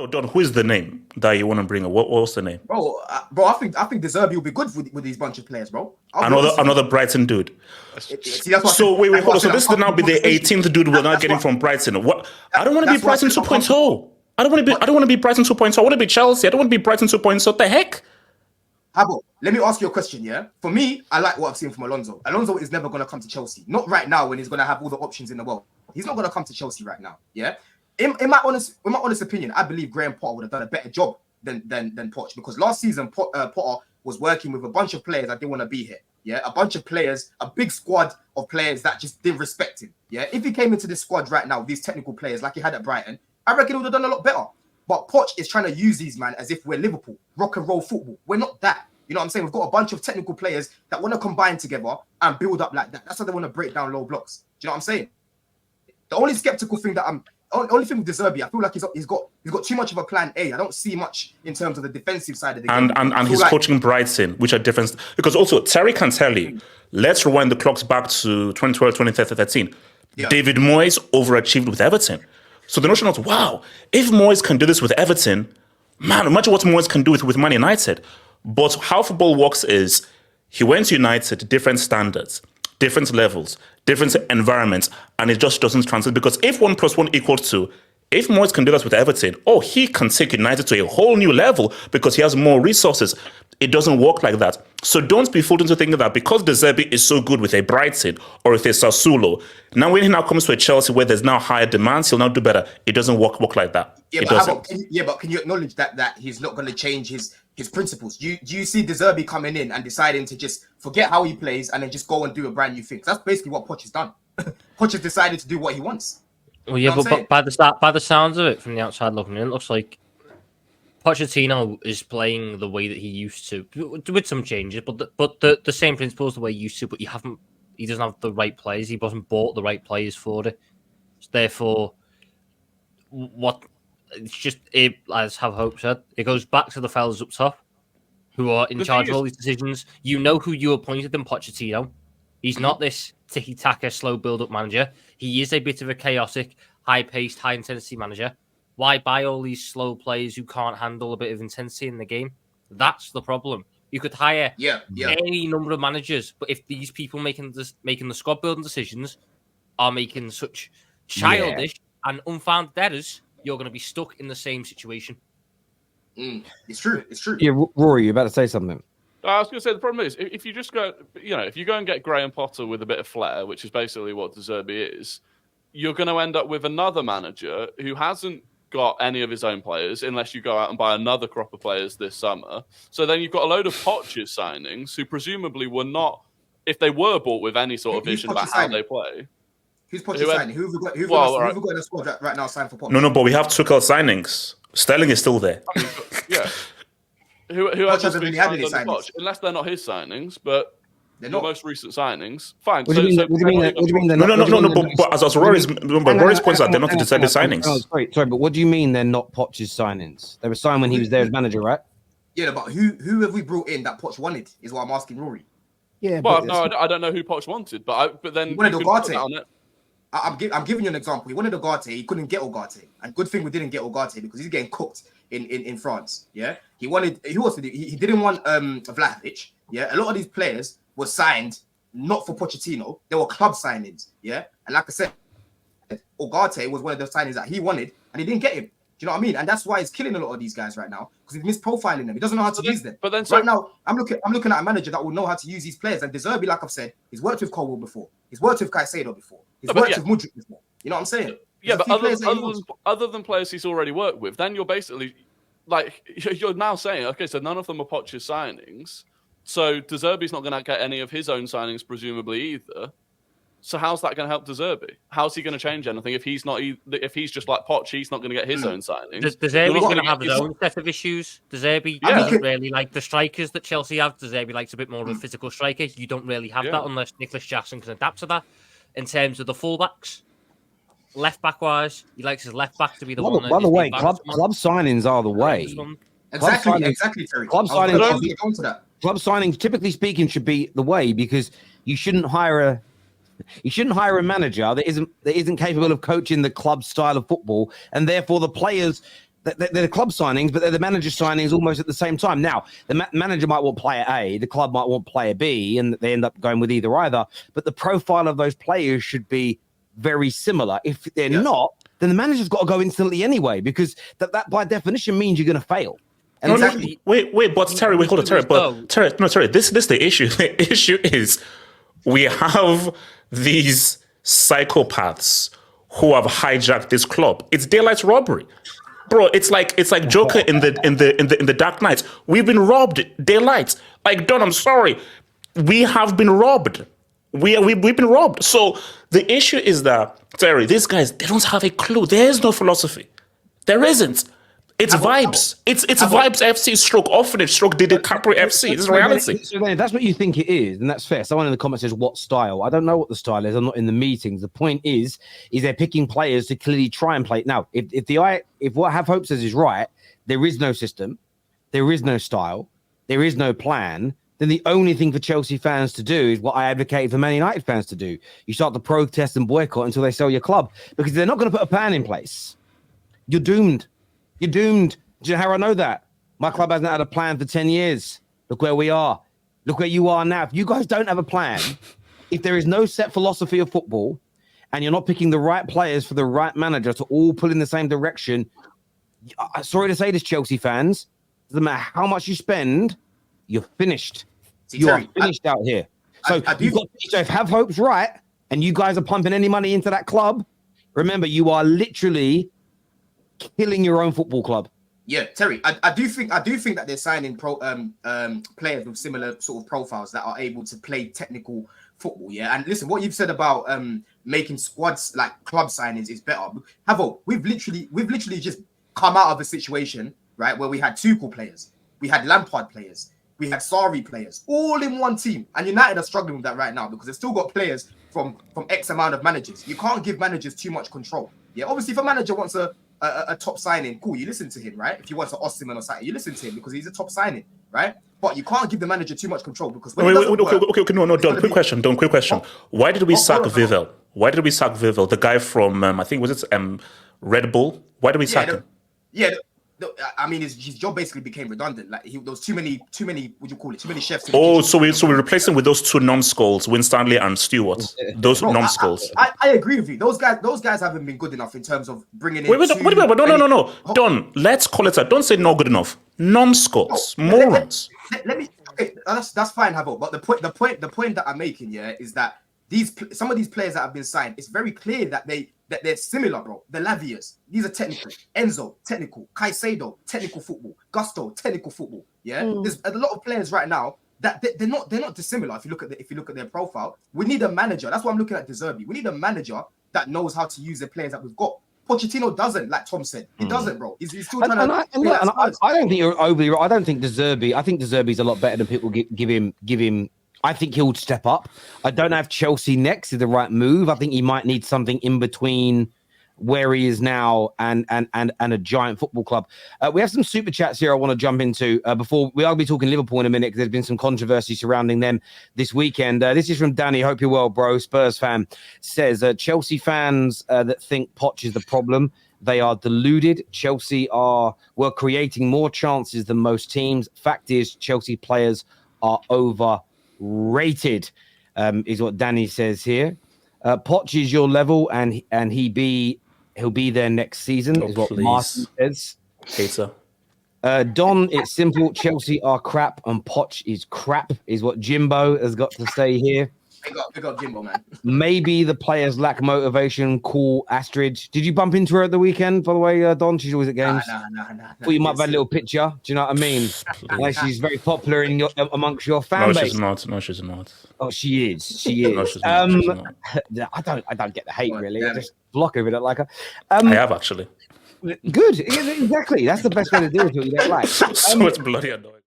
Don, who is the name that you want to bring up? What's the name? Bro, I think the Zerbi will be good with these bunch of players, bro. Another Brighton dude. Wait, hold on. So this will now be the 18th dude we're not getting from Brighton. What? I don't want to be Brighton 2.0. I don't want to be Brighton 2.0. I want to be Chelsea. I don't want to be Brighton 2.0. What the heck? Habo, let me ask you a question, yeah? For me, I like what I've seen from Alonso. Alonso is never going to come to Chelsea. Not right now when he's going to have all the options in the world. He's not going to come to Chelsea right now, yeah? In my honest opinion, I believe Graham Potter would have done a better job than Poch, because last season Potter was working with a bunch of players that didn't want to be here. Yeah, a bunch of players, a big squad of players that just didn't respect him. Yeah, if he came into this squad right now, these technical players like he had at Brighton, I reckon he would have done a lot better. But Poch is trying to use these man as if we're Liverpool, rock and roll football. We're not that. You know what I'm saying? We've got a bunch of technical players that want to combine together and build up like that. That's how they want to break down low blocks. Do you know what I'm saying? The only skeptical thing that only thing with Zerbi, I feel like he's got too much of a plan A. I don't see much in terms of the defensive side of the game. And he's coaching Brighton, which are different. Because also, Terry can tell you, let's rewind the clocks back to 2012, 2013. Yeah. David Moyes overachieved with Everton. So the notion was, wow, if Moyes can do this with Everton, man, imagine what Moyes can do with Man United. But how football works is, he went to United, different standards, different levels, different environments, and it just doesn't translate. Because if 1 + 1 = 2, if Moyes can do that with Everton, he can take United to a whole new level because he has more resources. It doesn't work like that. So don't be fooled into thinking that because De Zerbi is so good with a Brighton or with a Sassuolo, now when he now comes to a Chelsea where there's now higher demands, he'll now do better. It doesn't work like that. Yeah, it but but can you acknowledge that he's not going to change his principles? Do you see De Zerbi coming in and deciding to just forget how he plays and then just go and do a brand new thing? That's basically what Poch has done. Poch has decided to do what he wants. Well, yeah, but by the sounds of it, from the outside looking in, it looks like Pochettino is playing the way that he used to, with some changes, but the same principles the way he used to. But he doesn't have the right players. He wasn't bought the right players for it. So therefore, as Have Hope said, it goes back to the fellas up top who are in charge of all these decisions. You know who you appointed in Pochettino. He's not this tiki-taka, slow build-up manager. He is a bit of a chaotic, high-paced, high-intensity manager. Why buy all these slow players who can't handle a bit of intensity in the game? That's the problem. You could hire any number of managers, but if these people making the squad-building decisions are making such childish and unfounded errors, you're going to be stuck in the same situation. It's true. Yeah, Rory, you're about to say something. I was going to say the problem is if you just go, if you go and get Graham Potter with a bit of flair, which is basically what De Zerbi is, you're going to end up with another manager who hasn't got any of his own players, unless you go out and buy another crop of players this summer. So then you've got a load of Poch's signings who presumably were not, if they were bought with any sort of vision about how they play. Who's Poch's signing? Who have we got in the squad right now signed for Poch? No, but we have Tuchel signings. Sterling is still there. Yeah. Who hasn't really had any signings? Unless they're not his signings, but they're not most recent signings. Fine. What do you mean? But as Rory's points out, they're not the De Zerbi signings. Oh, sorry, but what do you mean they're not Poch's signings? They were signed when he was there as manager, right? Yeah, but who have we brought in that Poch wanted? Is what I'm asking Rory. Yeah. Well, no, I don't know who Poch wanted, but then he wanted Ugarte. I'm giving you an example. He wanted Ugarte. He couldn't get Ugarte, and good thing we didn't get Ugarte because he's getting cooked in France. Yeah, he wanted. He didn't want Vlahovic. Yeah, a lot of these players were signed not for Pochettino. They were club signings. Yeah, and like I said, Ugarte was one of the signings that he wanted, and he didn't get him. Do you know what I mean? And that's why he's killing a lot of these guys right now because he's misprofiling them. He doesn't know how to use them. But then right now, I'm looking at a manager that will know how to use these players. And De Zerbi, like I've said, he's worked with Colwell before. He's worked with Caicedo before. He's worked with Mudryk before. You know what I'm saying? Yeah, but other than players he's already worked with, then you're basically you're now saying, okay, so none of them are Poch's signings. So De Zerbi's not going to get any of his own signings, presumably either. So how's that going to help De Zerbi? How's he going to change anything if he's not? If he's just like Poch, he's not going to get his own signings. De Zerbi's going to have his own set of issues. De Zerbi doesn't really like the strikers that Chelsea have. De Zerbi likes a bit more of a physical striker. You don't really have that unless Nicholas Jackson can adapt to that. In terms of the fullbacks, left back wise, he likes his left back to be the one. By the way, club signings are the way. Exactly, Terry. Club signings, typically speaking, should be the way because you shouldn't hire a manager that isn't capable of coaching the club style of football, and therefore the players they're the club signings, but they're the manager signings almost at the same time. Now, the manager might want player A, the club might want player B, and they end up going with either. But the profile of those players should be very similar. If they're not, then the manager's got to go instantly anyway, because that by definition means you're going to fail. And Exactly. Wait, but Terry, hold on, Terry. But Terry, this is the issue. The issue is we have these psychopaths who have hijacked this club. It's daylight robbery. Bro, it's like Joker in the Dark Knight. We've been robbed daylight. Like, Don, I'm sorry. We have been robbed. We've been robbed. So the issue is that, Terry, these guys, they don't have a clue. There is no philosophy. There isn't. It's vibes. It's vibes FC stroke orphanage stroke Didi Capri FC. This is reality. So then, if that's what you think it is, then that's fair. Someone in the comments says, what style? I don't know what the style is. I'm not in the meetings. The point is they're picking players to clearly try and play. Now, if what Have Hope says is right, there is no system, there is no style, there is no plan, then the only thing for Chelsea fans to do is what I advocate for Man United fans to do. You start to protest and boycott until they sell your club, because they're not going to put a plan in place. You're doomed. You're doomed. Do you know how I know that? My club hasn't had a plan for 10 years. Look where we are. Look where you are now. If you guys don't have a plan, if there is no set philosophy of football, and you're not picking the right players for the right manager to all pull in the same direction, sorry to say this, Chelsea fans, doesn't matter how much you spend, you're finished. You are finished out here. So if Have Hope's right, and you guys are pumping any money into that club, remember, you are literally killing your own football club. Yeah, Terry, I do think that they're signing players with similar sort of profiles that are able to play technical football. Yeah, and listen, what you've said about making squads like club signings is better. Havo, we've literally just come out of a situation, right, where we had Tuchel players, we had Lampard players, we had Sarri players, all in one team, and United are struggling with that right now because they've still got players from X amount of managers. You can't give managers too much control. Yeah, obviously, if a manager wants a top signing, cool, you listen to him, right? If you want to Osimhen or something, you listen to him because he's a top signing, right? But you can't give the manager too much control because okay, no, Don, quick question. Why did we sack Vivel? Why did we sack Vivel? The guy from I think was it Red Bull? Why did we sack him? I mean, his job basically became redundant. Like there was too many. What do you call it? Too many chefs. So we replaced him with those two numbskulls, Winstanley and Stewart. Those numbskulls. I agree with you. Those guys haven't been good enough in terms of bringing in. Wait, no. Don, let's call it out. Don't say not good enough. Numbskulls, morons. Let me. Okay, that's fine, Havo. But the point that I'm making, is that some of these players that have been signed, it's very clear that they're similar, bro. The Lavias, these are technical. Enzo, technical. Caicedo, technical football. Gusto, technical football. Yeah, there's a lot of players right now that they're not dissimilar. If you look at their profile, we need a manager. That's why I'm looking at Zerbi. We need a manager that knows how to use the players that we've got. Pochettino doesn't, like Tom said. He doesn't, bro. He's still trying to. I don't think you're overly right. I don't think Zerbi. I think Zerbi's a lot better than people give him. I think he'll step up. I don't know if Chelsea next is the right move. I think he might need something in between where he is now and a giant football club. We have some super chats here I want to jump into before we are going to be talking Liverpool in a minute because there's been some controversy surrounding them this weekend. This is from Danny. Hope you're well, bro. Spurs fan says Chelsea fans that think Poch is the problem. They are deluded. Chelsea were creating more chances than most teams. Fact is, Chelsea players are overrated, is what Danny says here. Poch is your level, and he'll be there next season, is what Martin says. Hater. Don, it's simple. Chelsea are crap, and Poch is crap, is what Jimbo has got to say here. Big up Jimbo, man. Maybe the players lack motivation. Cool, Astrid. Did you bump into her at the weekend, by the way, Don? She's always at games. Nah. Thought you might have had a little picture. Do you know what I mean? Like she's very popular amongst your fan base. No, she's not. Oh, she is. She is. No, she's not. I don't get the hate, really. I just block her if I don't like her. I have, actually. Good. Exactly. That's the best way to do it. You don't like. So it's bloody annoying.